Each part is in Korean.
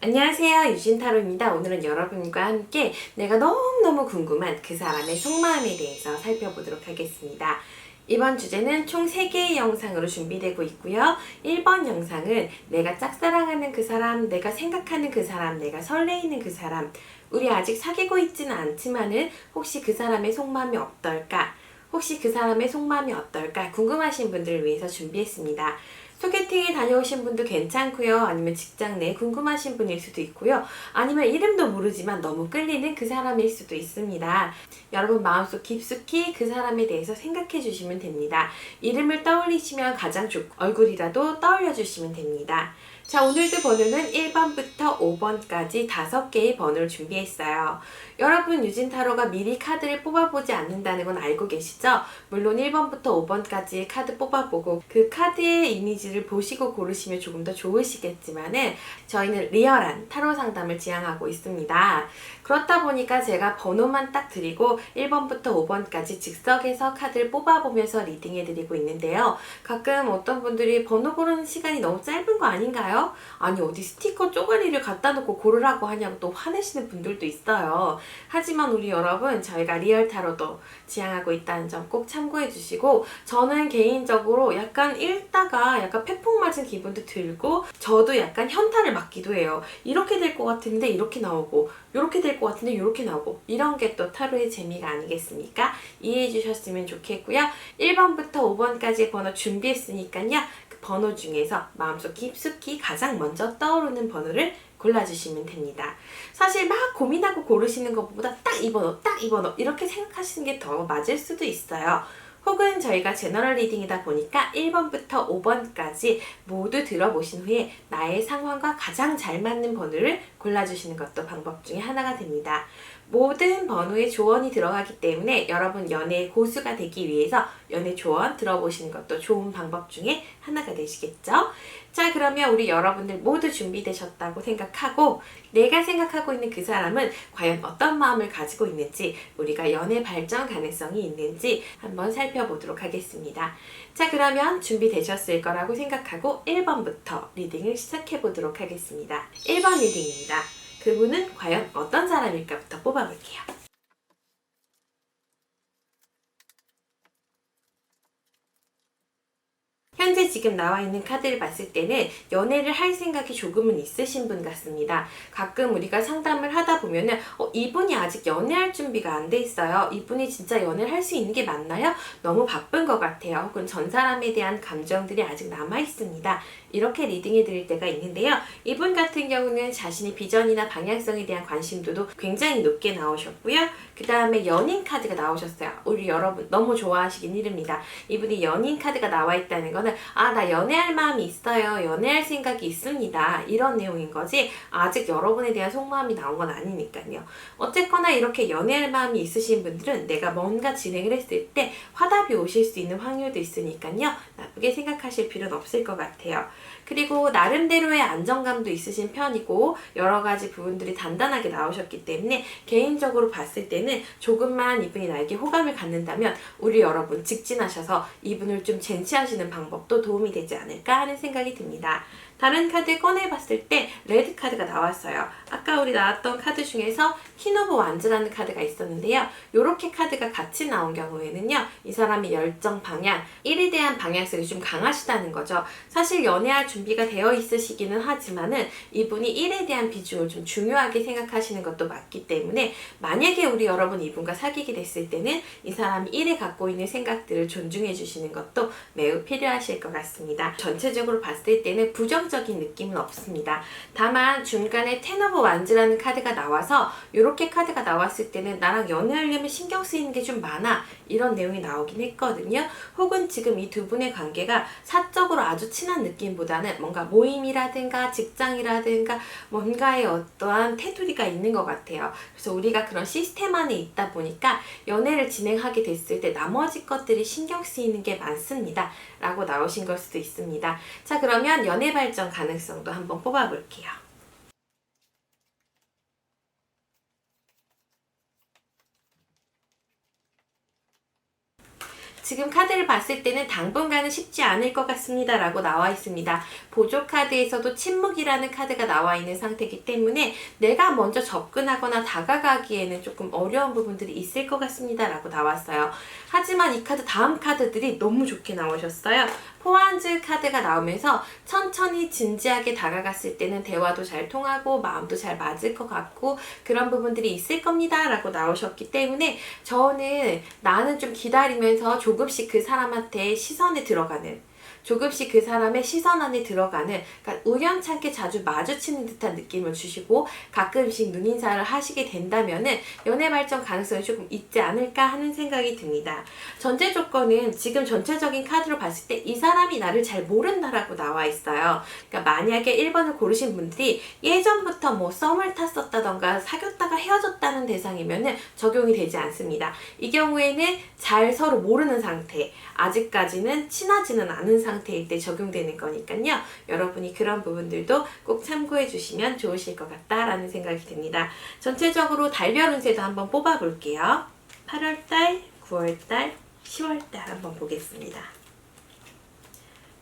안녕하세요, 유진타로입니다. 오늘은 여러분과 함께 내가 너무너무 궁금한 그 사람의 속마음에 대해서 살펴보도록 하겠습니다. 이번 주제는 총 3개의 영상으로 준비되고 있고요. 1번 영상은 내가 짝사랑하는 그 사람, 내가 생각하는 그 사람, 내가 설레이는 그 사람, 우리 아직 사귀고 있지는 않지만은 혹시 그 사람의 속마음이 어떨까? 혹시 그 사람의 속마음이 어떨까? 궁금하신 분들을 위해서 준비했습니다. 소개팅에 다녀오신 분도 괜찮고요. 아니면 직장 내 궁금하신 분일 수도 있고요. 아니면 이름도 모르지만 너무 끌리는 그 사람일 수도 있습니다. 여러분 마음속 깊숙이 그 사람에 대해서 생각해 주시면 됩니다. 이름을 떠올리시면 가장 좋고 얼굴이라도 떠올려 주시면 됩니다. 자, 오늘도 번호는 1번부터 5번까지 5개의 번호를 준비했어요. 여러분, 유진타로가 미리 카드를 뽑아보지 않는다는 건 알고 계시죠? 물론 1번부터 5번까지 카드 뽑아보고 그 카드의 이미지를 보시고 고르시면 조금 더 좋으시겠지만은 저희는 리얼한 타로 상담을 지향하고 있습니다. 그렇다 보니까 제가 번호만 딱 드리고 1번부터 5번까지 즉석에서 카드를 뽑아보면서 리딩해드리고 있는데요. 가끔 어떤 분들이 번호 고르는 시간이 너무 짧은 거 아닌가요? 아니 어디 스티커 쪼가리를 갖다 놓고 고르라고 하냐고 또 화내시는 분들도 있어요. 하지만 우리 여러분, 저희가 리얼 타로도 지향하고 있다는 점 꼭 참고해 주시고, 저는 개인적으로 약간 읽다가 약간 패폭 맞은 기분도 들고 저도 약간 현타를 맞기도 해요. 이렇게 될 것 같은데 이렇게 나오고, 이렇게 될 것 같은데 이렇게 나오고, 이런 게 또 타로의 재미가 아니겠습니까? 이해해 주셨으면 좋겠고요. 1번부터 5번까지 번호 준비했으니까요. 그 번호 중에서 마음속 깊숙이 가장 먼저 떠오르는 번호를 골라주시면 됩니다. 사실 막 고민하고 고르시는 것보다 딱 이 번호, 딱 이 번호 이렇게 생각하시는 게 더 맞을 수도 있어요. 혹은 저희가 제너럴 리딩이다 보니까 1번부터 5번까지 모두 들어보신 후에 나의 상황과 가장 잘 맞는 번호를 골라주시는 것도 방법 중에 하나가 됩니다. 모든 번호에 조언이 들어가기 때문에 여러분 연애의 고수가 되기 위해서 연애 조언 들어보시는 것도 좋은 방법 중에 하나가 되시겠죠? 자, 그러면 우리 여러분들 모두 준비되셨다고 생각하고 내가 생각하고 있는 그 사람은 과연 어떤 마음을 가지고 있는지, 우리가 연애 발전 가능성이 있는지 한번 살펴보도록 하겠습니다. 자, 그러면 준비되셨을 거라고 생각하고 1번부터 리딩을 시작해 보도록 하겠습니다. 1번 리딩입니다. 그분은 과연 어떤 사람일까부터 뽑아볼게요. 현재 지금 나와 있는 카드를 봤을 때는 연애를 할 생각이 조금은 있으신 분 같습니다. 가끔 우리가 상담을 하다 보면은 이분이 아직 연애할 준비가 안 돼 있어요. 이분이 진짜 연애를 할 수 있는 게 맞나요? 너무 바쁜 것 같아요. 혹은 전 사람에 대한 감정들이 아직 남아 있습니다. 이렇게 리딩해 드릴 때가 있는데요. 이분 같은 경우는 자신의 비전이나 방향성에 대한 관심도도 굉장히 높게 나오셨고요. 그 다음에 연인 카드가 나오셨어요. 우리 여러분 너무 좋아하시긴 이릅니다. 이분이 연인 카드가 나와 있다는 거는 나 연애할 마음이 있어요. 연애할 생각이 있습니다. 이런 내용인 거지 아직 여러분에 대한 속마음이 나온 건 아니니까요. 어쨌거나 이렇게 연애할 마음이 있으신 분들은 내가 뭔가 진행을 했을 때 화답이 오실 수 있는 확률도 있으니까요. 나쁘게 생각하실 필요는 없을 것 같아요. 그리고 나름대로의 안정감도 있으신 편이고 여러 가지 부분들이 단단하게 나오셨기 때문에 개인적으로 봤을 때는 조금만 이분이 나에게 호감을 갖는다면 우리 여러분 직진하셔서 이분을 좀 쟁취하시는 방법도 도움이 되지 않을까 하는 생각이 듭니다. 다른 카드 꺼내봤을 때 레드 카드가 나왔어요. 아까 우리 나왔던 카드 중에서 퀸 오브 완즈라는 카드가 있었는데요. 이렇게 카드가 같이 나온 경우에는요. 이 사람의 열정 방향, 일에 대한 방향성이 좀 강하시다는 거죠. 사실 연애할 준비가 되어 있으시기는 하지만은 이분이 일에 대한 비중을 좀 중요하게 생각하시는 것도 맞기 때문에 만약에 우리 여러분 이분과 사귀게 됐을 때는 이 사람이 일에 갖고 있는 생각들을 존중해 주시는 것도 매우 필요하실 것 같습니다. 전체적으로 봤을 때는 부정적인 느낌은 없습니다. 다만 중간에 텐 오브 완즈라는 카드가 나와서 이렇게 카드가 나왔을 때는 나랑 연애하려면 신경 쓰이는 게 좀 많아 이런 내용이 나오긴 했거든요. 혹은 지금 이 두 분의 관계가 사적으로 아주 친한 느낌보다는 뭔가 모임이라든가 직장이라든가 뭔가의 어떠한 테두리가 있는 것 같아요. 그래서 우리가 그런 시스템 안에 있다 보니까 연애를 진행하게 됐을 때 나머지 것들이 신경 쓰이는 게 많습니다. 라고 나오신 걸 수도 있습니다. 자, 그러면 연애 발전 가능성도 한번 뽑아볼게요. 지금 카드를 봤을 때는 당분간은 쉽지 않을 것 같습니다 라고 나와 있습니다. 보조 카드에서도 침묵이라는 카드가 나와 있는 상태이기 때문에 내가 먼저 접근하거나 다가가기에는 조금 어려운 부분들이 있을 것 같습니다 라고 나왔어요. 하지만 이 카드 다음 카드들이 너무 좋게 나오셨어요. 포안즈 카드가 나오면서 천천히 진지하게 다가갔을 때는 대화도 잘 통하고 마음도 잘 맞을 것 같고 그런 부분들이 있을 겁니다 라고 나오셨기 때문에 저는 나는 좀 기다리면서 조금씩 그 사람한테 시선에 들어가는, 조금씩 그 사람의 시선 안에 들어가는, 그러니까 우연찮게 자주 마주치는 듯한 느낌을 주시고 가끔씩 눈인사를 하시게 된다면은 연애 발전 가능성이 조금 있지 않을까 하는 생각이 듭니다. 전제 조건은 지금 전체적인 카드로 봤을 때 이 사람이 나를 잘 모른다라고 나와 있어요. 그러니까 만약에 1번을 고르신 분들이 예전부터 뭐 썸을 탔었다던가 사귀었다가 헤어졌다는 대상이면은 적용이 되지 않습니다. 이 경우에는 잘 서로 모르는 상태, 아직까지는 친하지는 않은 상태일 때 적용되는 거니까요. 여러분이 그런 부분들도 꼭 참고해 주시면 좋으실 것 같다라는 생각이 듭니다. 전체적으로 달별 운세도 한번 뽑아 볼게요. 8월달, 9월달, 10월달 한번 보겠습니다.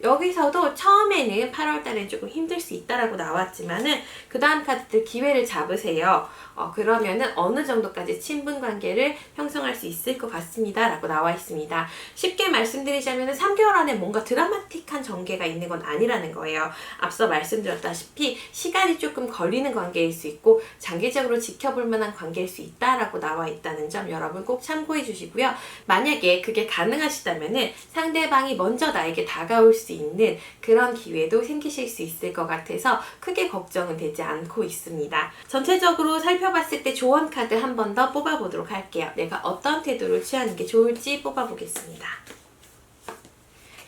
여기서도 처음에는 8월달엔 조금 힘들 수 있다라고 나왔지만은 그 다음 카드들 기회를 잡으세요. 그러면은 어느 정도까지 친분 관계를 형성할 수 있을 것 같습니다 라고 나와 있습니다. 쉽게 말씀드리자면은 3개월 안에 뭔가 드라마틱한 전개가 있는 건 아니라는 거예요. 앞서 말씀드렸다시피 시간이 조금 걸리는 관계일 수 있고 장기적으로 지켜볼 만한 관계일 수 있다라고 나와 있다는 점 여러분 꼭 참고해 주시고요. 만약에 그게 가능하시다면은 상대방이 먼저 나에게 다가올 수 있는 그런 기회도 생기실 수 있을 것 같아서 크게 걱정은 되지 않고 있습니다. 전체적으로 살펴봤을 때 조언 카드 한 번 더 뽑아보도록 할게요. 내가 어떤 태도를 취하는 게 좋을지 뽑아보겠습니다.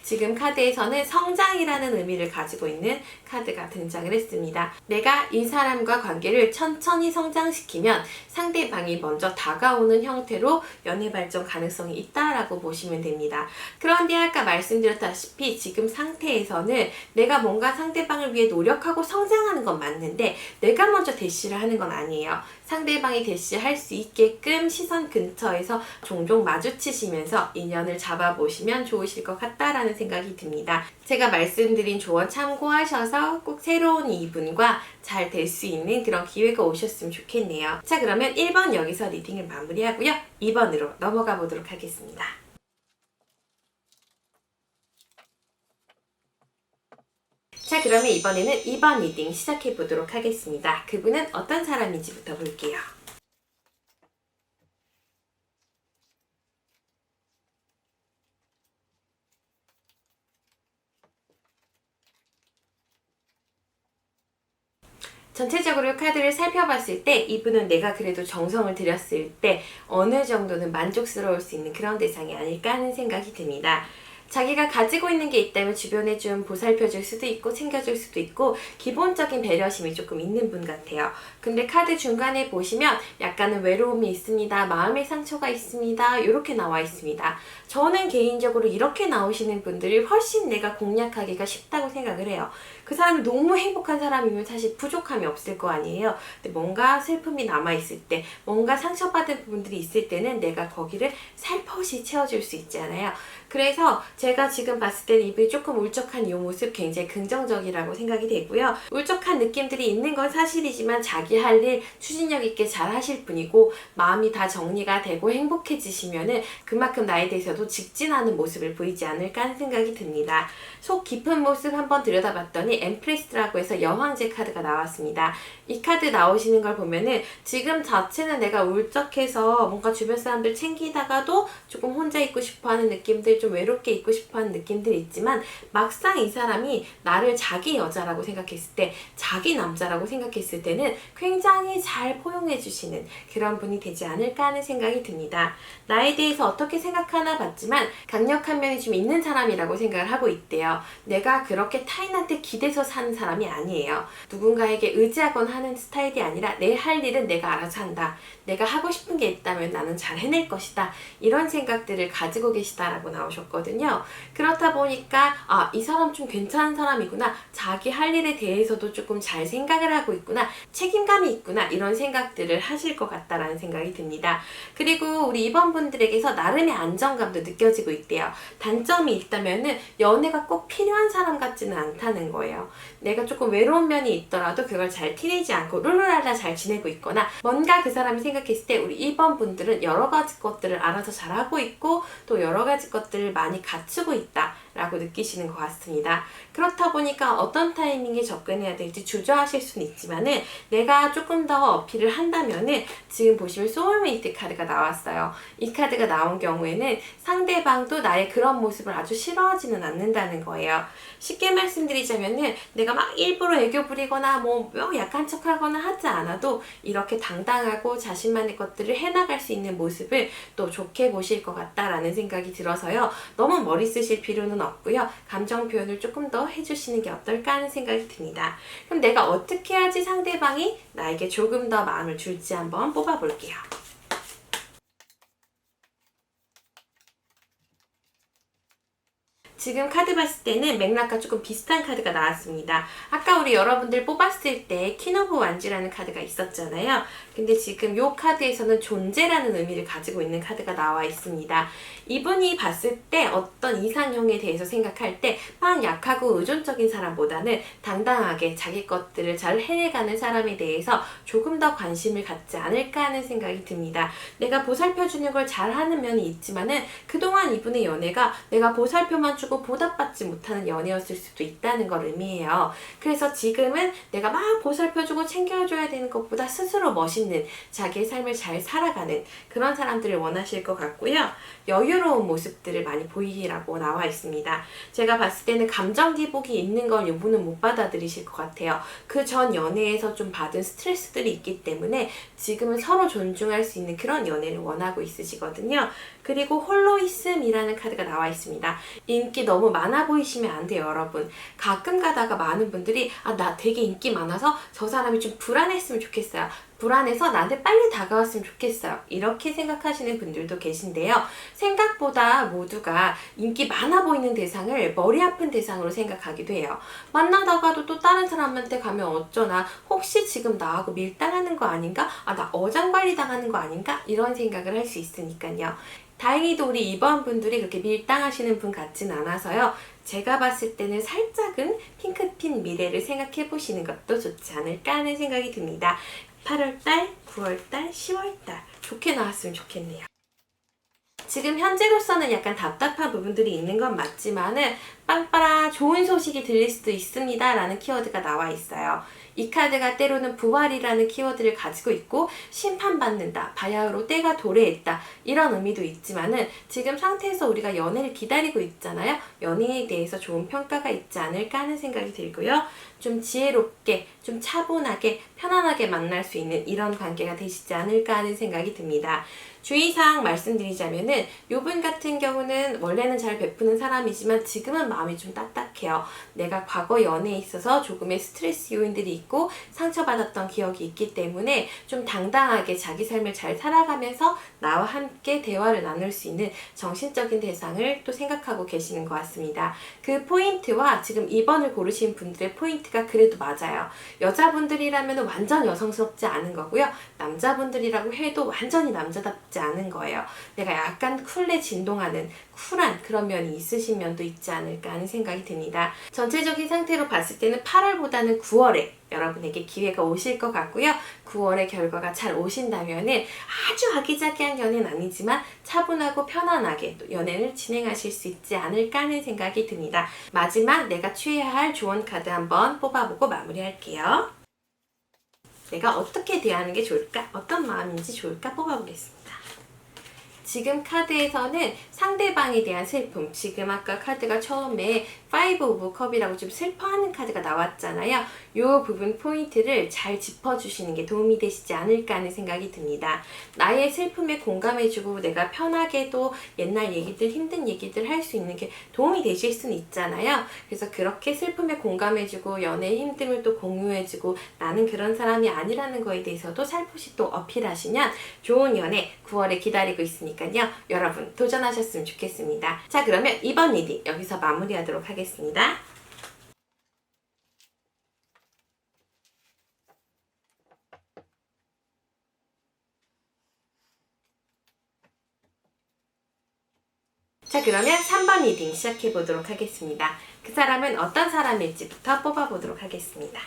지금 카드에서는 성장이라는 의미를 가지고 있는 카드가 등장을 했습니다. 내가 이 사람과 관계를 천천히 성장시키면 상대방이 먼저 다가오는 형태로 연애 발전 가능성이 있다라고 보시면 됩니다. 그런데 아까 말씀드렸다시피 지금 상태에서는 내가 뭔가 상대방을 위해 노력하고 성장하는 건 맞는데 내가 먼저 대시를 하는 건 아니에요. 상대방이 대시할 수 있게끔 시선 근처에서 종종 마주치시면서 인연을 잡아보시면 좋으실 것 같다라는 생각이 듭니다. 제가 말씀드린 조언 참고하셔서 꼭 새로운 이분과 잘 될 수 있는 그런 기회가 오셨으면 좋겠네요. 자, 그러면 1번 여기서 리딩을 마무리하고요. 2번으로 넘어가 보도록 하겠습니다. 자, 그러면 이번에는 2번 리딩 시작해 보도록 하겠습니다. 그분은 어떤 사람인지부터 볼게요. 전체적으로 카드를 살펴봤을 때 이분은 내가 그래도 정성을 들였을 때 어느 정도는 만족스러울 수 있는 그런 대상이 아닐까 하는 생각이 듭니다. 자기가 가지고 있는 게 있다면 주변에 좀 보살펴줄 수도 있고 챙겨줄 수도 있고 기본적인 배려심이 조금 있는 분 같아요. 근데 카드 중간에 보시면 약간은 외로움이 있습니다. 마음의 상처가 있습니다. 이렇게 나와 있습니다. 저는 개인적으로 이렇게 나오시는 분들이 훨씬 내가 공략하기가 쉽다고 생각을 해요. 그 사람이 너무 행복한 사람이면 사실 부족함이 없을 거 아니에요. 근데 뭔가 슬픔이 남아있을 때, 뭔가 상처받은 부분들이 있을 때는 내가 거기를 살포시 채워줄 수 있잖아요. 그래서 제가 지금 봤을 때는 이분이 조금 울적한 이 모습 굉장히 긍정적이라고 생각이 되고요. 울적한 느낌들이 있는 건 사실이지만 자기 할 일 추진력 있게 잘 하실 분이고 마음이 다 정리가 되고 행복해지시면은 그만큼 나에 대해서도 직진하는 모습을 보이지 않을까 하는 생각이 듭니다. 속 깊은 모습 한번 들여다봤더니 엠프레스라고 해서 여황제 카드가 나왔습니다. 이 카드 나오시는 걸 보면은 지금 자체는 내가 울적해서 뭔가 주변 사람들 챙기다가도 조금 혼자 있고 싶어하는 느낌들, 좀 외롭게 있고 싶어하는 느낌들이 있지만 막상 이 사람이 나를 자기 여자라고 생각했을 때, 자기 남자라고 생각했을 때는 굉장히 잘 포용해 주시는 그런 분이 되지 않을까 하는 생각이 듭니다. 나에 대해서 어떻게 생각하나 봤지만 강력한 면이 좀 있는 사람이라고 생각을 하고 있대요. 내가 그렇게 타인한테 기대 기대서 사는 사람이 아니에요. 누군가에게 의지하거나 하는 스타일이 아니라 내 할 일은 내가 알아서 한다. 내가 하고 싶은 게 있다면 나는 잘 해낼 것이다. 이런 생각들을 가지고 계시다라고 나오셨거든요. 그렇다 보니까 이 사람 좀 괜찮은 사람이구나. 자기 할 일에 대해서도 조금 잘 생각을 하고 있구나. 책임감이 있구나. 이런 생각들을 하실 것 같다라는 생각이 듭니다. 그리고 우리 2번 분들에게서 나름의 안정감도 느껴지고 있대요. 단점이 있다면은 연애가 꼭 필요한 사람 같지는 않다는 거예요. 내가 조금 외로운 면이 있더라도 그걸 잘 티내지 않고 룰루랄라 잘 지내고 있거나 뭔가 그 사람이 생각했을 때 우리 2번 분들은 여러 가지 것들을 알아서 잘하고 있고 또 여러 가지 것들을 많이 갖추고 있다 라고 느끼시는 것 같습니다. 그렇다 보니까 어떤 타이밍에 접근해야 될지 주저하실 수는 있지만은 내가 조금 더 어필을 한다면은 지금 보시면 소울메이트 카드가 나왔어요. 이 카드가 나온 경우에는 상대방도 나의 그런 모습을 아주 싫어하지는 않는다는 거예요. 쉽게 말씀드리자면은 내가 막 일부러 애교 부리거나 뭐 약한 척하거나 하지 않아도 이렇게 당당하고 자신만의 것들을 해나갈 수 있는 모습을 또 좋게 보실 것 같다라는 생각이 들어서요. 너무 머리 쓰실 필요는 없고요. 감정 표현을 조금 더 해주시는 게 어떨까 하는 생각이 듭니다. 그럼 내가 어떻게 해야지 상대방이 나에게 조금 더 마음을 줄지 한번 뽑아볼게요. 지금 카드 봤을 때는 맥락과 조금 비슷한 카드가 나왔습니다. 아까 우리 여러분들 뽑았을 때 퀸 오브 완즈라는 카드가 있었잖아요. 근데 지금 이 카드에서는 존재라는 의미를 가지고 있는 카드가 나와 있습니다. 이분이 봤을 때 어떤 이상형에 대해서 생각할 때 막 약하고 의존적인 사람보다는 당당하게 자기 것들을 잘 해내가는 사람에 대해서 조금 더 관심을 갖지 않을까 하는 생각이 듭니다. 내가 보살펴주는 걸 잘하는 면이 있지만은 그동안 이분의 연애가 내가 보살펴만 주고 보답받지 못하는 연애였을 수도 있다는 걸 의미해요. 그래서 지금은 내가 막 보살펴주고 챙겨줘야 되는 것보다 스스로 멋있는 자기의 삶을 잘 살아가는 그런 사람들을 원하실 것 같고요. 여유로운 모습들을 많이 보이라고 나와 있습니다. 제가 봤을 때는 감정 기복이 있는 걸 이분은 못 받아들이실 것 같아요. 그 전 연애에서 좀 받은 스트레스들이 있기 때문에 지금은 서로 존중할 수 있는 그런 연애를 원하고 있으시거든요. 그리고 홀로이즘이라는 카드가 나와 있습니다. 인기 너무 많아 보이시면 안 돼요, 여러분. 가끔 가다가 많은 분들이 나 되게 인기 많아서 저 사람이 좀 불안했으면 좋겠어요. 불안해서 나한테 빨리 다가왔으면 좋겠어요. 이렇게 생각하시는 분들도 계신데요. 생각보다 모두가 인기 많아 보이는 대상을 머리 아픈 대상으로 생각하기도 해요. 만나다가도 또 다른 사람한테 가면 어쩌나 혹시 지금 나하고 밀당하는 거 아닌가? 나 어장관리 당하는 거 아닌가? 이런 생각을 할 수 있으니까요. 다행히도 우리 2번 분들이 그렇게 밀당하시는 분 같진 않아서요. 제가 봤을 때는 살짝은 핑크핀 미래를 생각해 보시는 것도 좋지 않을까 하는 생각이 듭니다. 8월달, 9월달, 10월달 좋게 나왔으면 좋겠네요. 지금 현재로서는 약간 답답한 부분들이 있는 건 맞지만은 빵빠라 좋은 소식이 들릴 수도 있습니다 라는 키워드가 나와 있어요. 이 카드가 때로는 부활이라는 키워드를 가지고 있고 심판받는다, 바야흐로 때가 도래했다 이런 의미도 있지만은 지금 상태에서 우리가 연애를 기다리고 있잖아요. 연애에 대해서 좋은 평가가 있지 않을까 하는 생각이 들고요. 좀 지혜롭게, 좀 차분하게, 편안하게 만날 수 있는 이런 관계가 되시지 않을까 하는 생각이 듭니다. 주의사항 말씀드리자면은 요분 같은 경우는 원래는 잘 베푸는 사람이지만 지금은 마음이 좀 딱딱해요. 내가 과거 연애에 있어서 조금의 스트레스 요인들이 있고 상처받았던 기억이 있기 때문에 좀 당당하게 자기 삶을 잘 살아가면서 나와 함께 대화를 나눌 수 있는 정신적인 대상을 또 생각하고 계시는 것 같습니다. 그 포인트와 지금 2번을 고르신 분들의 포인트가 그래도 맞아요. 여자분들이라면 완전 여성스럽지 않은 거고요. 남자분들이라고 해도 완전히 남자답지 않은 거예요. 내가 약간 쿨에 진동하는 쿨한 그런 면이 있으신 면도 있지 않을까 하는 생각이 듭니다. 전체적인 상태로 봤을 때는 8월보다는 9월에 여러분에게 기회가 오실 것 같고요. 9월의 결과가 잘 오신다면은 아주 아기자기한 연애는 아니지만 차분하고 편안하게 또 연애를 진행하실 수 있지 않을까 하는 생각이 듭니다. 마지막 내가 취해야 할 조언 카드 한번 뽑아보고 마무리할게요. 내가 어떻게 대하는 게 좋을까? 어떤 마음인지 좋을까? 뽑아보겠습니다. 지금 카드에서는 상대방에 대한 슬픔, 지금 아까 카드가 처음에 파이브 오브 컵이라고 좀 슬퍼하는 카드가 나왔잖아요. 요 부분 포인트를 잘 짚어주시는 게 도움이 되시지 않을까 하는 생각이 듭니다. 나의 슬픔에 공감해주고 내가 편하게도 옛날 얘기들, 힘든 얘기들 할 수 있는 게 도움이 되실 수는 있잖아요. 그래서 그렇게 슬픔에 공감해주고 연애의 힘듦을 또 공유해주고 나는 그런 사람이 아니라는 거에 대해서도 살포시 또 어필하시면 좋은 연애 9월에 기다리고 있으니까요. 여러분 도전하셨으면 좋겠습니다. 자, 그러면 이번 리딩 여기서 마무리하도록 하겠습니다. 자, 그러면 3번 리딩 시작해 보도록 하겠습니다. 그 사람은 어떤 사람일지부터 뽑아보도록 하겠습니다.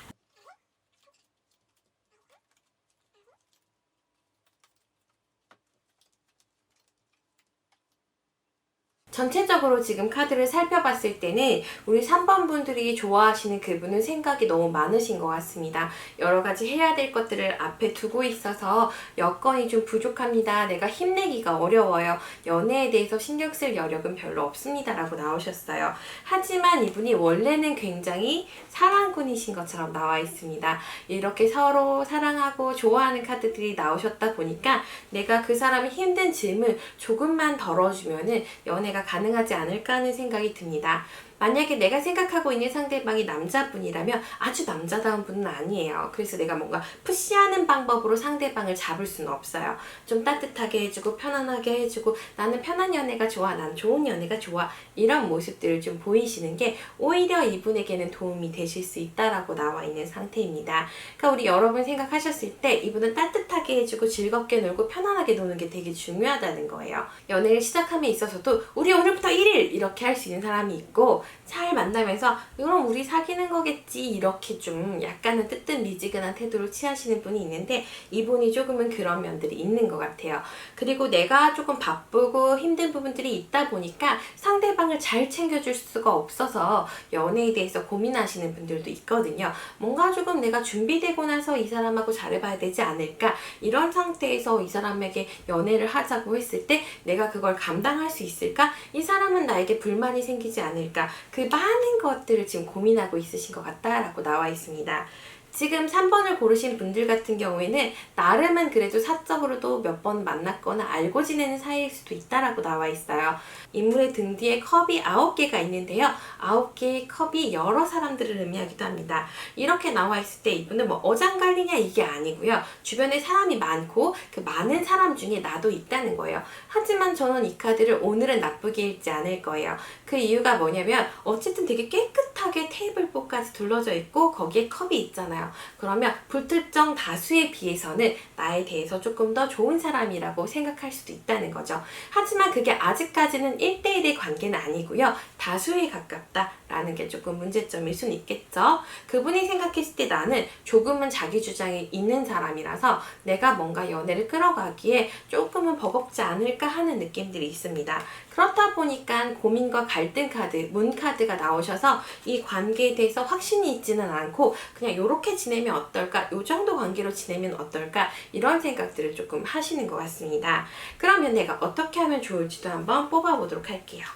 전체적으로 지금 카드를 살펴봤을 때는 우리 3번 분들이 좋아하시는 그분은 생각이 너무 많으신 것 같습니다. 여러 가지 해야 될 것들을 앞에 두고 있어서 여건이 좀 부족합니다. 내가 힘내기가 어려워요. 연애에 대해서 신경 쓸 여력은 별로 없습니다. 라고 나오셨어요. 하지만 이분이 원래는 굉장히 사랑꾼이신 것처럼 나와 있습니다. 이렇게 서로 사랑하고 좋아하는 카드들이 나오셨다 보니까 내가 그 사람의 힘든 짐을 조금만 덜어주면은 연애가 가능하지 않을까 하는 생각이 듭니다. 만약에 내가 생각하고 있는 상대방이 남자분이라면 아주 남자다운 분은 아니에요. 그래서 내가 뭔가 푸시하는 방법으로 상대방을 잡을 수는 없어요. 좀 따뜻하게 해주고 편안하게 해주고 나는 편한 연애가 좋아, 난 좋은 연애가 좋아, 이런 모습들을 좀 보이시는 게 오히려 이분에게는 도움이 되실 수 있다라고 나와 있는 상태입니다. 그러니까 우리 여러분 생각하셨을 때 이분은 따뜻하게 해주고 즐겁게 놀고 편안하게 노는 게 되게 중요하다는 거예요. 연애를 시작함에 있어서도 우리 오늘부터 1일 이렇게 할 수 있는 사람이 있고, 잘 만나면서 그럼 우리 사귀는 거겠지 이렇게 좀 약간은 뜨뜻미지근한 태도를 취하시는 분이 있는데 이분이 조금은 그런 면들이 있는 것 같아요. 그리고 내가 조금 바쁘고 힘든 부분들이 있다 보니까 상대방을 잘 챙겨줄 수가 없어서 연애에 대해서 고민하시는 분들도 있거든요. 뭔가 조금 내가 준비되고 나서 이 사람하고 잘해봐야 되지 않을까, 이런 상태에서 이 사람에게 연애를 하자고 했을 때 내가 그걸 감당할 수 있을까, 이 사람은 나에게 불만이 생기지 않을까, 그 많은 것들을 지금 고민하고 있으신 것 같다라고 나와 있습니다. 지금 3번을 고르신 분들 같은 경우에는 나름은 그래도 사적으로도 몇 번 만났거나 알고 지내는 사이일 수도 있다라고 나와 있어요. 인물의 등 뒤에 컵이 9개가 있는데요. 9개의 컵이 여러 사람들을 의미하기도 합니다. 이렇게 나와 있을 때 이분은 뭐 어장관리냐 이게 아니고요. 주변에 사람이 많고 그 많은 사람 중에 나도 있다는 거예요. 하지만 저는 이 카드를 오늘은 나쁘게 읽지 않을 거예요. 그 이유가 뭐냐면 어쨌든 되게 깨끗하게 테이블보까지 둘러져 있고 거기에 컵이 있잖아요. 그러면 불특정 다수에 비해서는 나에 대해서 조금 더 좋은 사람이라고 생각할 수도 있다는 거죠. 하지만 그게 아직까지는 1대1의 관계는 아니고요. 다수에 가깝다라는 게 조금 문제점일 수는 있겠죠. 그분이 생각했을 때 나는 조금은 자기 주장이 있는 사람이라서 내가 뭔가 연애를 끌어가기에 조금은 버겁지 않을까 하는 느낌들이 있습니다. 그렇다 보니까 고민과 갈등 카드, 문 카드가 나오셔서 이 관계에 대해서 확신이 있지는 않고 그냥 이렇게 지내면 어떨까, 이 정도 관계로 지내면 어떨까, 이런 생각들을 조금 하시는 것 같습니다. 그러면 내가 어떻게 하면 좋을지도 한번 뽑아보도록 할게요.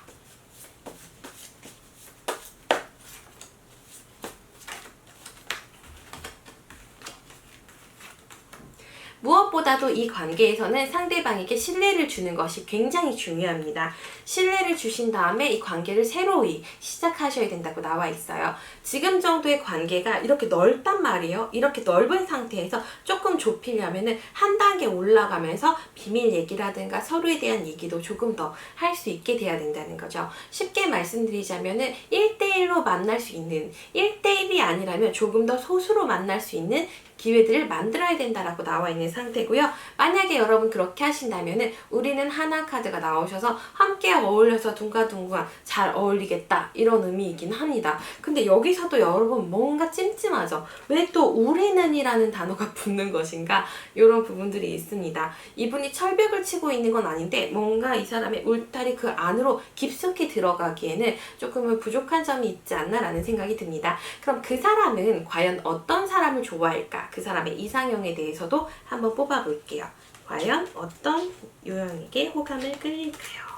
무엇보다도 이 관계에서는 상대방에게 신뢰를 주는 것이 굉장히 중요합니다. 신뢰를 주신 다음에 이 관계를 새로이 시작하셔야 된다고 나와 있어요. 지금 정도의 관계가 이렇게 넓단 말이에요. 이렇게 넓은 상태에서 조금 좁히려면은 한 단계 올라가면서 비밀 얘기라든가 서로에 대한 얘기도 조금 더 할 수 있게 돼야 된다는 거죠. 쉽게 말씀드리자면은 1대1로 만날 수 있는, 1대1이 아니라면 조금 더 소수로 만날 수 있는 기회들을 만들어야 된다라고 나와 있는 상태고요. 만약에 여러분 그렇게 하신다면은 우리는 하나 카드가 나오셔서 함께 어울려서 둥가둥가 잘 어울리겠다, 이런 의미이긴 합니다. 근데 여기서도 여러분 뭔가 찜찜하죠? 왜 또 우리는이라는 단어가 붙는 것인가? 이런 부분들이 있습니다. 이분이 철벽을 치고 있는 건 아닌데 뭔가 이 사람의 울타리 그 안으로 깊숙이 들어가기에는 조금은 부족한 점이 있지 않나라는 생각이 듭니다. 그럼 그 사람은 과연 어떤 사람을 좋아할까? 그 사람의 이상형에 대해서도 한번 뽑아볼게요. 과연 어떤 유형에게 호감을 끌릴까요?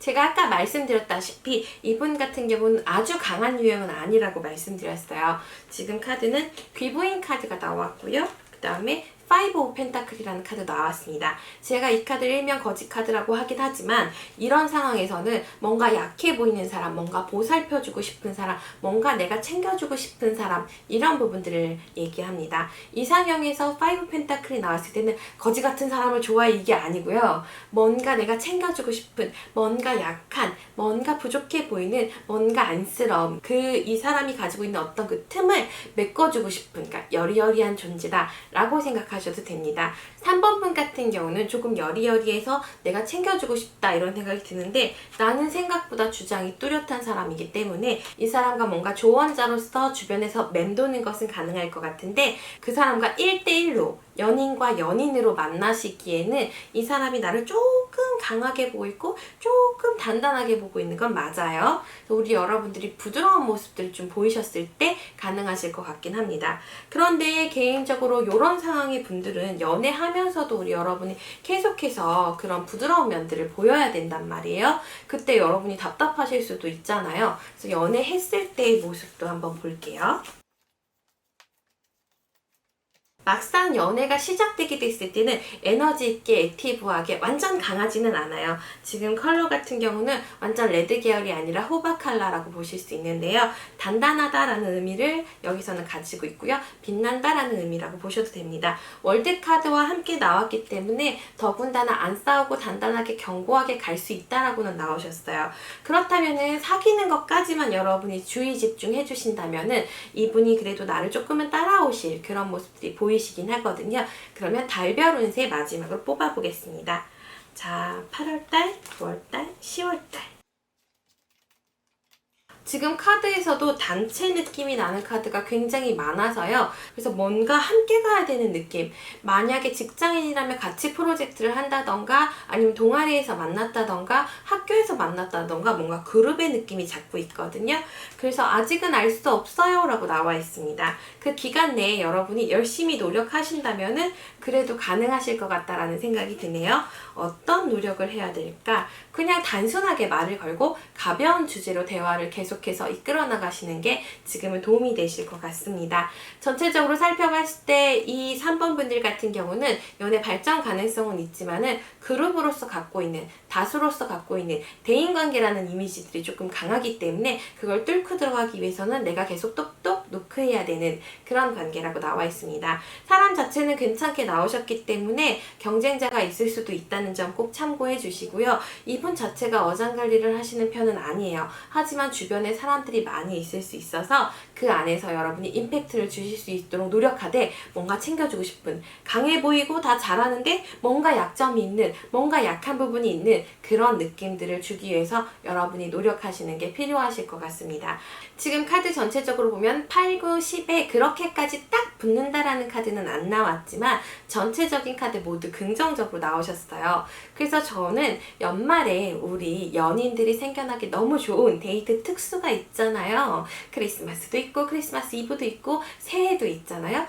제가 아까 말씀드렸다시피 이분 같은 경우는 아주 강한 유형은 아니라고 말씀드렸어요. 지금 카드는 귀부인 카드가 나왔고요. 그 다음에 파이브 오브 펜타클이라는 카드 나왔습니다. 제가 이 카드를 일명 거지 카드라고 하긴 하지만 이런 상황에서는 뭔가 약해 보이는 사람, 뭔가 보살펴주고 싶은 사람, 뭔가 내가 챙겨주고 싶은 사람, 이런 부분들을 얘기합니다. 이상형에서 파이브 펜타클이 나왔을 때는 거지 같은 사람을 좋아해 이게 아니고요. 뭔가 내가 챙겨주고 싶은, 뭔가 약한, 뭔가 부족해 보이는, 뭔가 안쓰러움, 이 사람이 가지고 있는 어떤 그 틈을 메꿔주고 싶은, 그러니까 여리여리한 존재다 라고 생각하셔도 됩니다. 3번 분 같은 경우는 조금 여리여리해서 내가 챙겨주고 싶다 이런 생각이 드는데, 나는 생각보다 주장이 뚜렷한 사람이기 때문에 이 사람과 뭔가 조언자로서 주변에서 맴도는 것은 가능할 것 같은데, 그 사람과 1대1로 연인과 연인으로 만나시기에는 이 사람이 나를 조금 강하게 보고 있고 조금 단단하게 보고 있는 건 맞아요. 우리 여러분들이 부드러운 모습들을 좀 보이셨을 때 가능하실 것 같긴 합니다. 그런데 개인적으로 이런 상황의 분들은 연애하면서도 우리 여러분이 계속해서 그런 부드러운 면들을 보여야 된단 말이에요. 그때 여러분이 답답하실 수도 있잖아요. 그래서 연애했을 때의 모습도 한번 볼게요. 막상 연애가 시작되게 됐을 때는 에너지 있게 액티브하게 완전 강하지는 않아요. 지금 컬러 같은 경우는 완전 레드 계열이 아니라 호박 컬러라고 보실 수 있는데요. 단단하다라는 의미를 여기서는 가지고 있고요. 빛난다라는 의미라고 보셔도 됩니다. 월드카드와 함께 나왔기 때문에 더군다나 안 싸우고 단단하게 견고하게 갈 수 있다라고는 나오셨어요. 그렇다면은 사귀는 것까지만 여러분이 주의 집중해 주신다면은 이분이 그래도 나를 조금은 따라오실 그런 모습들이 보이시긴 하거든요. 그러면 달별 운세 마지막으로 뽑아보겠습니다. 자, 8월달, 9월달, 10월달. 지금 카드에서도 단체 느낌이 나는 카드가 굉장히 많아서요. 그래서 뭔가 함께 가야 되는 느낌. 만약에 직장인이라면 같이 프로젝트를 한다던가 아니면 동아리에서 만났다던가 학교에서 만났다던가 뭔가 그룹의 느낌이 자꾸 있거든요. 그래서 아직은 알 수 없어요 라고 나와 있습니다. 그 기간 내에 여러분이 열심히 노력하신다면은 그래도 가능하실 것 같다라는 생각이 드네요. 어떤 노력을 해야 될까? 그냥 단순하게 말을 걸고 가벼운 주제로 대화를 계속해서 이끌어 나가시는 게 지금은 도움이 되실 것 같습니다. 전체적으로 살펴봤을 때 이 3번 분들 같은 경우는 연애 발전 가능성은 있지만은 그룹으로서 갖고 있는, 다수로서 갖고 있는 대인관계라는 이미지들이 조금 강하기 때문에 그걸 뚫고 들어가기 위해서는 내가 계속 똑똑 노크해야 되는 그런 관계라고 나와 있습니다. 사람 자체는 괜찮게 나오셨기 때문에 경쟁자가 있을 수도 있다는 점 꼭 참고해 주시고요. 이분 자체가 어장관리를 하시는 편은 아니에요. 하지만 주변에 사람들이 많이 있을 수 있어서 그 안에서 여러분이 임팩트를 주실 수 있도록 노력하되 뭔가 챙겨주고 싶은, 강해 보이고 다 잘하는데 뭔가 약점이 있는, 뭔가 약한 부분이 있는 그런 느낌들을 주기 위해서 여러분이 노력하시는 게 필요하실 것 같습니다. 지금 카드 전체적으로 보면 8, 9, 10에 그렇게까지 딱 붙는다라는 카드는 안 나왔지만 전체적인 카드 모두 긍정적으로 나오셨어요. 그래서 저는 연말에 우리 연인들이 생겨나기 너무 좋은 데이트 특수가 있잖아요. 크리스마스도 있고 크리스마스 이브도 있고 새해도 있잖아요.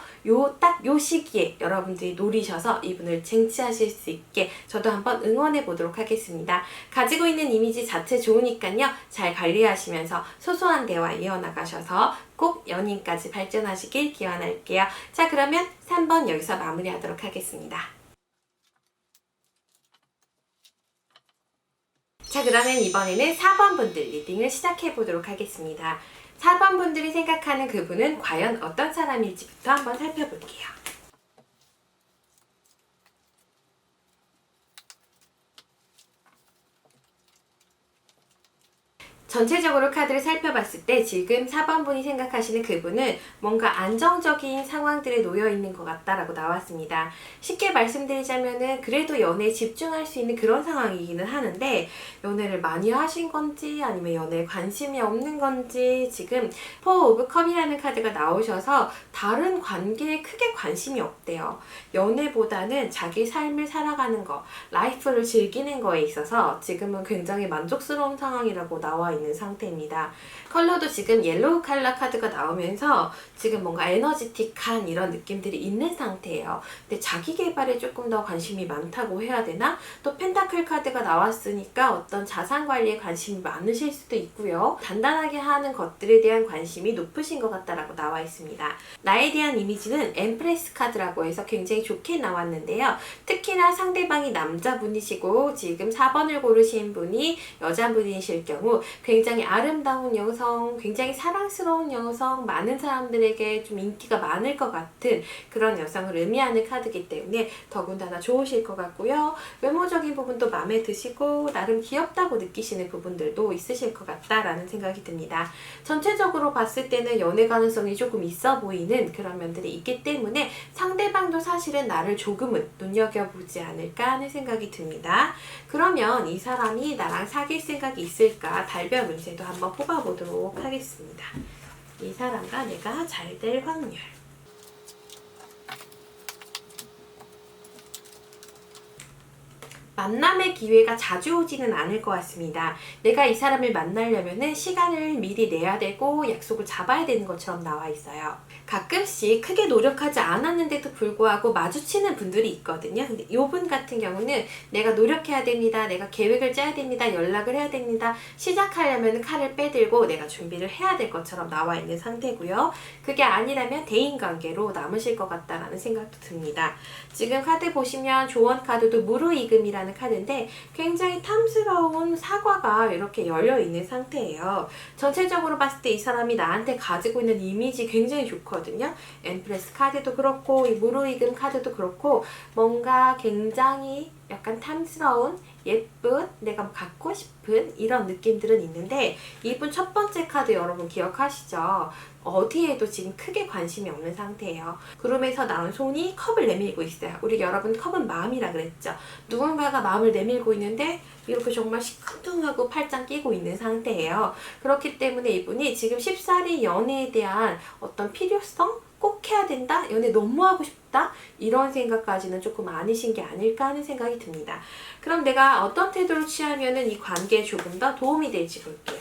딱 요 시기에 여러분들이 노리셔서 이분을 쟁취하실 수 있게 저도 한번 응원해 보도록 하겠습니다. 가지고 있는 이미지 자체 좋으니까요. 잘 관리하시면서 소소한 대화 이어나가셔서 꼭 연인까지 발전하시길 기원할게요. 자, 그러면 3번 여기서 마무리하도록 하겠습니다. 자, 그러면 이번에는 4번 분들 리딩을 시작해 보도록 하겠습니다. 4번 분들이 생각하는 그분은 과연 어떤 사람일지부터 한번 살펴볼게요. 전체적으로 카드를 살펴봤을 때 지금 4번 분이 생각하시는 그분은 뭔가 안정적인 상황들에 놓여 있는 것 같다라고 나왔습니다. 쉽게 말씀드리자면은 그래도 연애에 집중할 수 있는 그런 상황이기는 하는데 연애를 많이 하신 건지 아니면 연애에 관심이 없는 건지 지금 포 오브 컵이라는 카드가 나오셔서 다른 관계에 크게 관심이 없대요. 연애보다는 자기 삶을 살아가는 거, 라이프를 즐기는 거에 있어서 지금은 굉장히 만족스러운 상황이라고 나와 있는 있는 상태입니다. 컬러도 지금 옐로우 컬러 카드가 나오면서 지금 뭔가 에너지틱한 이런 느낌들이 있는 상태예요. 근데 자기 개발에 조금 더 관심이 많다고 해야 되나? 또 펜타클 카드가 나왔으니까 어떤 자산 관리에 관심이 많으실 수도 있고요. 단단하게 하는 것들에 대한 관심이 높으신 것 같다라고 나와 있습니다. 나에 대한 이미지는 엠프레스 카드라고 해서 굉장히 좋게 나왔는데요. 특히나 상대방이 남자분이시고 지금 4번을 고르신 분이 여자분이실 경우 굉장히 아름다운 여성, 굉장히 사랑스러운 여성, 많은 사람들에게 좀 인기가 많을 것 같은 그런 여성을 의미하는 카드이기 때문에 더군다나 좋으실 것 같고요. 외모적인 부분도 마음에 드시고 나름 귀엽다고 느끼시는 부분들도 있으실 것 같다라는 생각이 듭니다. 전체적으로 봤을 때는 연애 가능성이 조금 있어 보이는 그런 면들이 있기 때문에 상대방도 사실은 나를 조금은 눈여겨보지 않을까 하는 생각이 듭니다. 그러면 이 사람이 나랑 사귈 생각이 있을까 달별 운세도 한번 뽑아보도록 하겠습니다. 이 사람과 내가 잘 될 확률. 만남의 기회가 자주 오지는 않을 것 같습니다. 내가 이 사람을 만나려면 시간을 미리 내야 되고 약속을 잡아야 되는 것처럼 나와 있어요. 가끔씩 크게 노력하지 않았는데도 불구하고 마주치는 분들이 있거든요. 근데 이분 같은 경우는 내가 노력해야 됩니다. 내가 계획을 짜야 됩니다. 연락을 해야 됩니다. 시작하려면 칼을 빼들고 내가 준비를 해야 될 것처럼 나와 있는 상태고요. 그게 아니라면 대인관계로 남으실 것 같다라는 생각도 듭니다. 지금 카드 보시면 조언 카드도 무르익음이라는 카드인데 굉장히 탐스러운 사과가 이렇게 열려있는 상태예요. 전체적으로 봤을 때 이 사람이 나한테 가지고 있는 이미지 굉장히 좋거든요. 엠프레스 카드도 그렇고 이 무르익음 카드도 그렇고 뭔가 굉장히 약간 탐스러운 예쁜 내가 갖고 싶은 이런 느낌들은 있는데 이분 첫 번째 카드 여러분 기억하시죠? 어디에도 지금 크게 관심이 없는 상태예요. 구름에서 나온 손이 컵을 내밀고 있어요. 우리 여러분 컵은 마음이라 그랬죠. 누군가가 마음을 내밀고 있는데 이렇게 정말 시큰둥하고 팔짱 끼고 있는 상태예요. 그렇기 때문에 이분이 지금 쉽사리 연애에 대한 어떤 필요성? 꼭 해야 된다? 연애 너무 하고 싶다? 이런 생각까지는 조금 아니신 게 아닐까 하는 생각이 듭니다. 그럼 내가 어떤 태도를 취하면 이 관계에 조금 더 도움이 될지 볼게요.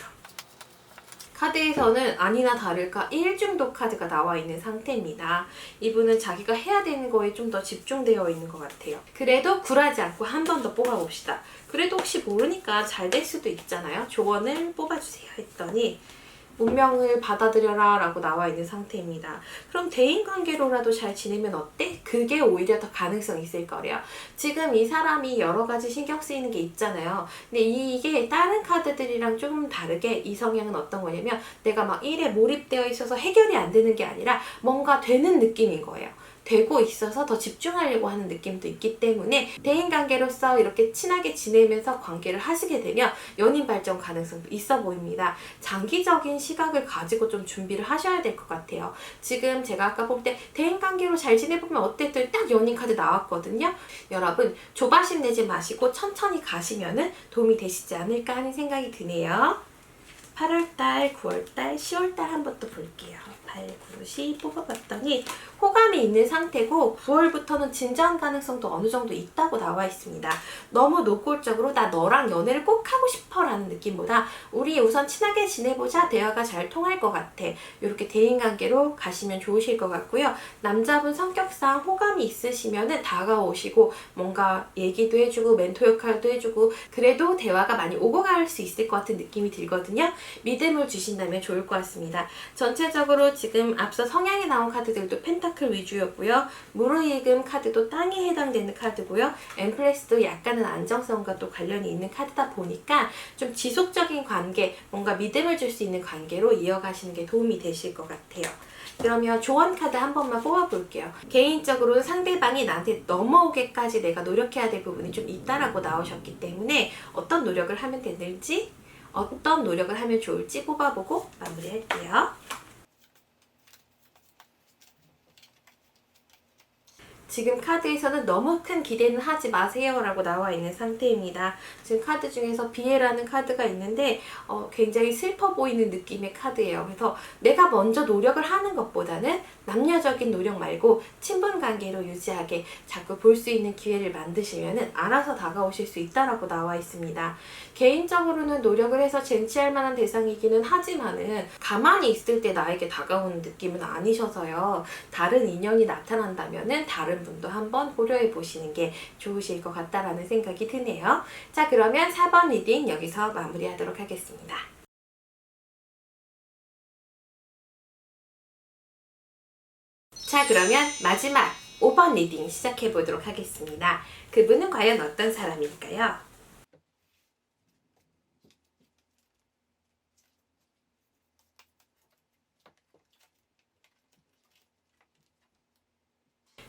카드에서는 아니나 다를까 일중독 카드가 나와 있는 상태입니다. 이분은 자기가 해야 되는 거에 좀 더 집중되어 있는 것 같아요. 그래도 굴하지 않고 한 번 더 뽑아봅시다. 그래도 혹시 모르니까 잘 될 수도 있잖아요. 조언을 뽑아주세요 했더니 운명을 받아들여라 라고 나와 있는 상태입니다. 그럼 대인관계로라도 잘 지내면 어때? 그게 오히려 더 가능성이 있을 거래요. 지금 이 사람이 여러 가지 신경 쓰이는 게 있잖아요. 근데 이게 다른 카드들이랑 조금 다르게 이 성향은 어떤 거냐면 내가 막 일에 몰입되어 있어서 해결이 안 되는 게 아니라 뭔가 되는 느낌인 거예요. 되고 있어서 더 집중하려고 하는 느낌도 있기 때문에 대인관계로서 이렇게 친하게 지내면서 관계를 하시게 되면 연인 발전 가능성도 있어 보입니다. 장기적인 시각을 가지고 좀 준비를 하셔야 될 것 같아요. 지금 제가 아까 볼 때 대인관계로 잘 지내보면 어땠든 딱 연인 카드 나왔거든요. 여러분 조바심 내지 마시고 천천히 가시면은 도움이 되시지 않을까 하는 생각이 드네요. 8월달, 9월달, 10월달 한번 또 볼게요. 8, 9, 10 뽑아봤더니 호감이 있는 상태고 9월부터는 진지한 가능성도 어느 정도 있다고 나와 있습니다. 너무 노골적으로 나 너랑 연애를 꼭 하고 싶어 라는 느낌보다 우리 우선 친하게 지내보자, 대화가 잘 통할 것 같아. 이렇게 대인관계로 가시면 좋으실 것 같고요. 남자분 성격상 호감이 있으시면 다가오시고 뭔가 얘기도 해주고 멘토 역할도 해주고 그래도 대화가 많이 오고 갈 수 있을 것 같은 느낌이 들거든요. 믿음을 주신다면 좋을 것 같습니다. 전체적으로 지금 앞서 성향에 나온 카드들도 펜타클 위주였고요. 무르익음 카드도 땅에 해당되는 카드고요. 엠프레스도 약간은 안정성과 또 관련이 있는 카드다 보니까 좀 지속적인 관계, 뭔가 믿음을 줄 수 있는 관계로 이어가시는 게 도움이 되실 것 같아요. 그러면 조언 카드 한 번만 뽑아볼게요. 개인적으로 상대방이 나한테 넘어오게까지 내가 노력해야 될 부분이 좀 있다라고 나오셨기 때문에 어떤 노력을 하면 되는지 어떤 노력을 하면 좋을지 뽑아보고 마무리할게요. 지금 카드에서는 너무 큰 기대는 하지 마세요 라고 나와 있는 상태입니다. 지금 카드 중에서 비애라는 카드가 있는데 굉장히 슬퍼 보이는 느낌의 카드예요. 그래서 내가 먼저 노력을 하는 것보다는 남녀적인 노력 말고 친분 관계로 유지하게 자꾸 볼 수 있는 기회를 만드시면 알아서 다가오실 수 있다라고 나와 있습니다. 개인적으로는 노력을 해서 쟁취할 만한 대상이기는 하지만은 가만히 있을 때 나에게 다가오는 느낌은 아니셔서요. 다른 인연이 나타난다면은 다른 분도 한번 고려해 보시는 게 좋으실 것 같다라는 생각이 드네요. 자, 그러면 4번 리딩 여기서 마무리하도록 하겠습니다. 자, 그러면 마지막 5번 리딩 시작해 보도록 하겠습니다. 그분은 과연 어떤 사람일까요?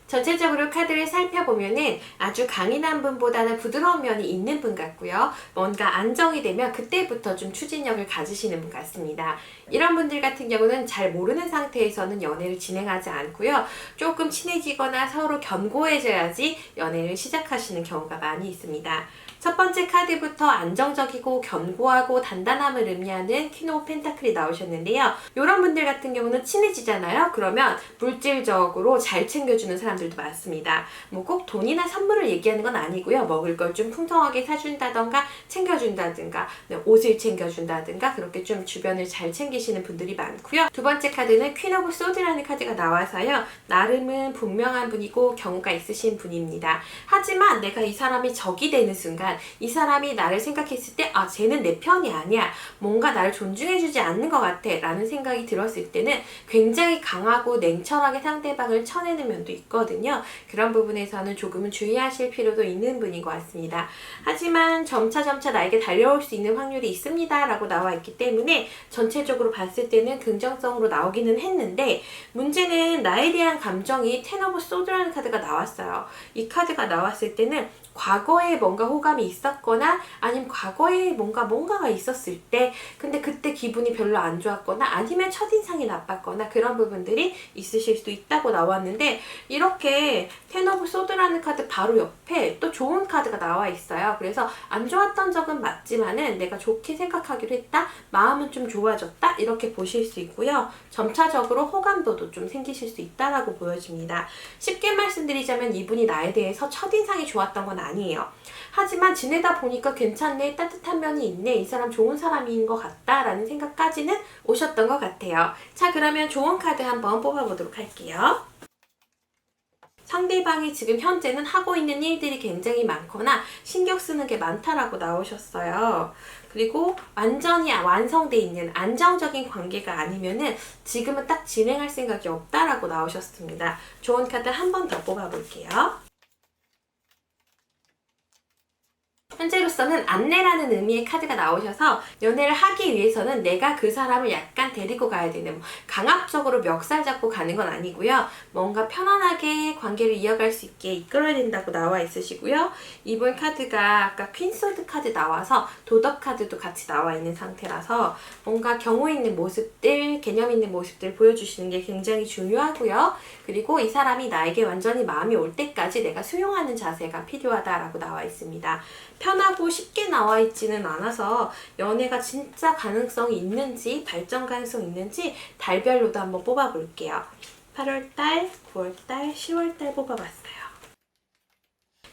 전체적으로 카드를 살펴보면은 아주 강인한 분보다는 부드러운 면이 있는 분 같고요. 뭔가 안정이 되면 그때부터 좀 추진력을 가지시는 분 같습니다. 이런 분들 같은 경우는 잘 모르는 상태에서는 연애를 진행하지 않고요. 조금 친해지거나 서로 견고해져야지 연애를 시작하시는 경우가 많이 있습니다. 첫 번째 카드부터 안정적이고 견고하고 단단함을 의미하는 퀸 오브 펜타클이 나오셨는데요. 이런 분들 같은 경우는 친해지잖아요. 그러면 물질적으로 잘 챙겨주는 사람들도 많습니다. 뭐 꼭 돈이나 선물을 얘기하는 건 아니고요. 먹을 걸 좀 풍성하게 사준다던가 챙겨준다든가 옷을 챙겨준다든가 그렇게 좀 주변을 잘 챙기시는 분들이 많고요. 두 번째 카드는 퀸 오브 소드라는 카드가 나와서요. 나름은 분명한 분이고 경우가 있으신 분입니다. 하지만 내가 이 사람이 적이 되는 순간 이 사람이 나를 생각했을 때 쟤는 내 편이 아니야. 뭔가 나를 존중해주지 않는 것 같아 라는 생각이 들었을 때는 굉장히 강하고 냉철하게 상대방을 쳐내는 면도 있거든요. 그런 부분에서는 조금은 주의하실 필요도 있는 분인 것 같습니다. 하지만 점차 나에게 달려올 수 있는 확률이 있습니다 라고 나와 있기 때문에 전체적으로 봤을 때는 긍정성으로 나오기는 했는데 문제는 나에 대한 감정이 텐 오브 소드라는 카드가 나왔어요. 이 카드가 나왔을 때는 과거에 뭔가 호감이 있었거나 아니면 과거에 뭔가가 있었을 때 근데 그때 기분이 별로 안 좋았거나 아니면 첫인상이 나빴거나 그런 부분들이 있으실 수 있다고 나왔는데 이렇게 텐 오브 소드라는 카드 바로 옆에 또 좋은 카드가 나와 있어요. 그래서 안 좋았던 적은 맞지만은 내가 좋게 생각하기로 했다. 마음은 좀 좋아졌다. 이렇게 보실 수 있고요. 점차적으로 호감도도 좀 생기실 수 있다라고 보여집니다. 쉽게 말씀드리자면 이분이 나에 대해서 첫인상이 좋았던 건 아니에요. 하지만 지내다 보니까 괜찮네, 따뜻한 면이 있네, 이 사람 좋은 사람인 것 같다 라는 생각까지는 오셨던 것 같아요. 자, 그러면 좋은 카드 한번 뽑아보도록 할게요. 상대방이 지금 현재는 하고 있는 일들이 굉장히 많거나 신경 쓰는 게 많다라고 나오셨어요. 그리고 완전히 완성돼 있는 안정적인 관계가 아니면은 지금은 딱 진행할 생각이 없다라고 나오셨습니다. 좋은 카드 한 번 더 뽑아볼게요. 현재로서는 안내라는 의미의 카드가 나오셔서 연애를 하기 위해서는 내가 그 사람을 약간 데리고 가야 되는 강압적으로 멱살 잡고 가는 건 아니고요. 뭔가 편안하게 관계를 이어갈 수 있게 이끌어야 된다고 나와 있으시고요. 이번 카드가 아까 퀸소드 카드 나와서 도덕 카드도 같이 나와 있는 상태라서 뭔가 경우 있는 모습들, 개념 있는 모습들 보여주시는 게 굉장히 중요하고요. 그리고 이 사람이 나에게 완전히 마음이 올 때까지 내가 수용하는 자세가 필요하다라고 나와 있습니다. 편하고 쉽게 나와 있지는 않아서 연애가 진짜 가능성이 있는지 발전 가능성이 있는지 달별로도 한번 뽑아볼게요. 8월달, 9월달, 10월달 뽑아봤어요.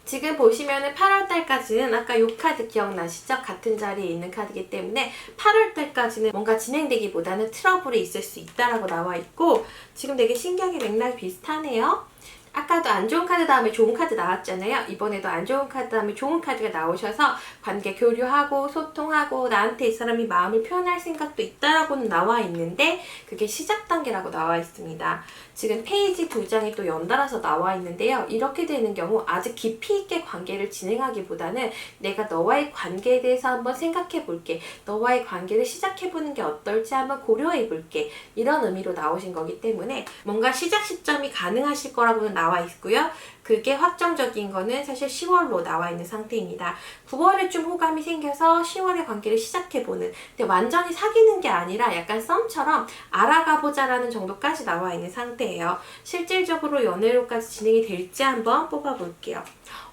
지금 보시면은 8월달까지는 아까 요 카드 기억나시죠? 같은 자리에 있는 카드이기 때문에 8월달까지는 뭔가 진행되기보다는 트러블이 있을 수 있다라고 나와 있고 지금 되게 신기하게 맥락이 비슷하네요. 아까도 안 좋은 카드 다음에 좋은 카드 나왔잖아요. 이번에도 안 좋은 카드 다음에 좋은 카드가 나오셔서 관계 교류하고 소통하고 나한테 이 사람이 마음을 표현할 생각도 있다라고는 나와 있는데 그게 시작 단계라고 나와 있습니다. 지금 페이지 2장이 또 연달아서 나와 있는데요. 이렇게 되는 경우 아직 깊이 있게 관계를 진행하기보다는 내가 너와의 관계에 대해서 한번 생각해 볼게. 너와의 관계를 시작해 보는 게 어떨지 한번 고려해 볼게. 이런 의미로 나오신 거기 때문에 뭔가 시작 시점이 가능하실 거라고는 나와 있고요. 그게 확정적인 거는 사실 10월로 나와 있는 상태입니다. 9월에 좀 호감이 생겨서 10월에 관계를 시작해보는, 근데 완전히 사귀는 게 아니라 약간 썸처럼 알아가보자라는 정도까지 나와 있는 상태예요. 실질적으로 연애로까지 진행이 될지 한번 뽑아볼게요.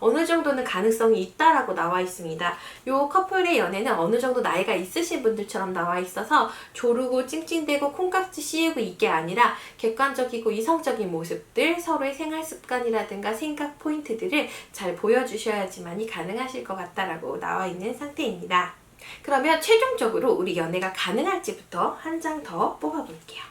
어느 정도는 가능성이 있다라고 나와 있습니다. 요 커플의 연애는 어느 정도 나이가 있으신 분들처럼 나와 있어서 조르고 찡찡대고 콩깍지 씌우고 이게 아니라 객관적이고 이성적인 모습들, 서로의 생활 습관이라든가 생각 포인트들을 잘 보여주셔야지만이 가능하실 것 같다라고 나와 있는 상태입니다. 그러면 최종적으로 우리 연애가 가능할지부터 한 장 더 뽑아볼게요.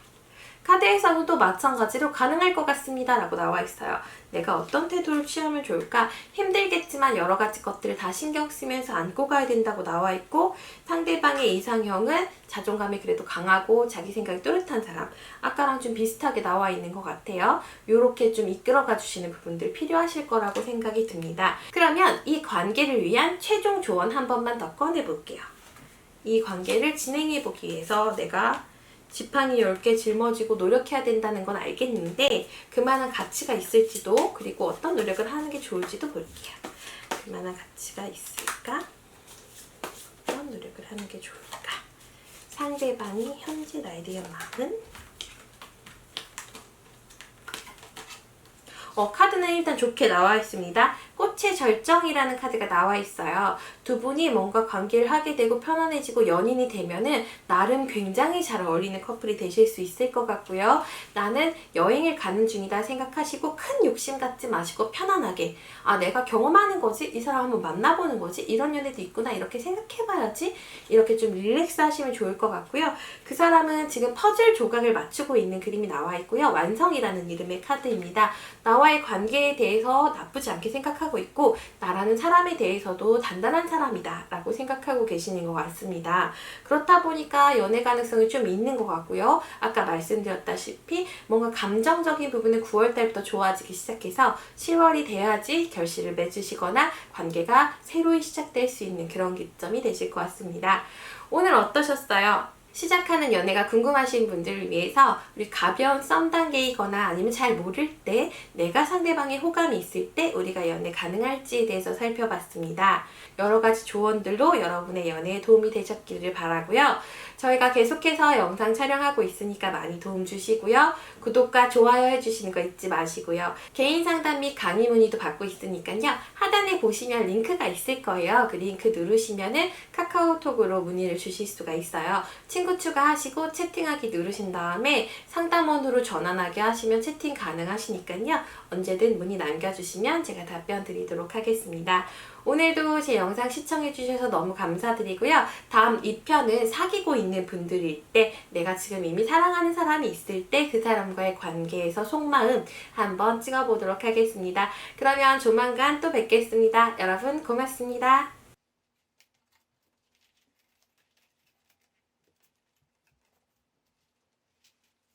카드에서는 또 마찬가지로 가능할 것 같습니다 라고 나와 있어요. 내가 어떤 태도를 취하면 좋을까? 힘들겠지만 여러 가지 것들을 다 신경 쓰면서 안고 가야 된다고 나와 있고, 상대방의 이상형은 자존감이 그래도 강하고 자기 생각이 또렷한 사람, 아까랑 좀 비슷하게 나와 있는 것 같아요. 요렇게 좀 이끌어가 주시는 부분들 필요하실 거라고 생각이 듭니다. 그러면 이 관계를 위한 최종 조언 한 번만 더 꺼내볼게요. 이 관계를 진행해보기 위해서 내가 지팡이 10개 짊어지고 노력해야 된다는 건 알겠는데 그만한 가치가 있을지도, 그리고 어떤 노력을 하는 게 좋을지도 볼게요. 그만한 가치가 있을까? 어떤 노력을 하는 게 좋을까? 상대방이 현재 나에 대한 마음은? 카드는 일단 좋게 나와 있습니다. 꽃의 절정이라는 카드가 나와 있어요. 두 분이 뭔가 관계를 하게 되고 편안해지고 연인이 되면은 나름 굉장히 잘 어울리는 커플이 되실 수 있을 것 같고요. 나는 여행을 가는 중이다 생각하시고 큰 욕심 갖지 마시고 편안하게, 내가 경험하는 거지? 이 사람 한번 만나보는 거지? 이런 연애도 있구나, 이렇게 생각해봐야지, 이렇게 좀 릴렉스 하시면 좋을 것 같고요. 그 사람은 지금 퍼즐 조각을 맞추고 있는 그림이 나와 있고요. 완성이라는 이름의 카드입니다. 나와의 관계에 대해서 나쁘지 않게 생각하고 있고, 나라는 사람에 대해서도 단단한 사람이다 라고 생각하고 계시는 것 같습니다. 그렇다 보니까 연애 가능성이 좀 있는 것 같고요. 아까 말씀드렸다시피 뭔가 감정적인 부분은 9월달부터 좋아지기 시작해서 10월이 돼야지 결실을 맺으시거나 관계가 새로이 시작될 수 있는 그런 기점이 되실 것 같습니다. 오늘 어떠셨어요? 시작하는 연애가 궁금하신 분들을 위해서 우리 가벼운 썸 단계이거나 아니면 잘 모를 때, 내가 상대방의 호감이 있을 때 우리가 연애 가능할지에 대해서 살펴봤습니다. 여러 가지 조언들로 여러분의 연애에 도움이 되셨기를 바라고요. 저희가 계속해서 영상 촬영하고 있으니까 많이 도움 주시고요. 구독과 좋아요 해주시는 거 잊지 마시고요. 개인 상담 및 강의 문의도 받고 있으니까요. 하단에 보시면 링크가 있을 거예요. 그 링크 누르시면은 카카오톡으로 문의를 주실 수가 있어요. 친구 추가하시고 채팅하기 누르신 다음에 상담원으로 전환하게 하시면 채팅 가능하시니까요. 언제든 문의 남겨주시면 제가 답변 드리도록 하겠습니다. 오늘도 제 영상 시청해주셔서 너무 감사드리고요. 다음 2편은 사귀고 있는 분들일 때, 내가 지금 이미 사랑하는 사람이 있을 때 그 사람과의 관계에서 속마음 한번 찍어보도록 하겠습니다. 그러면 조만간 또 뵙겠습니다. 여러분 고맙습니다.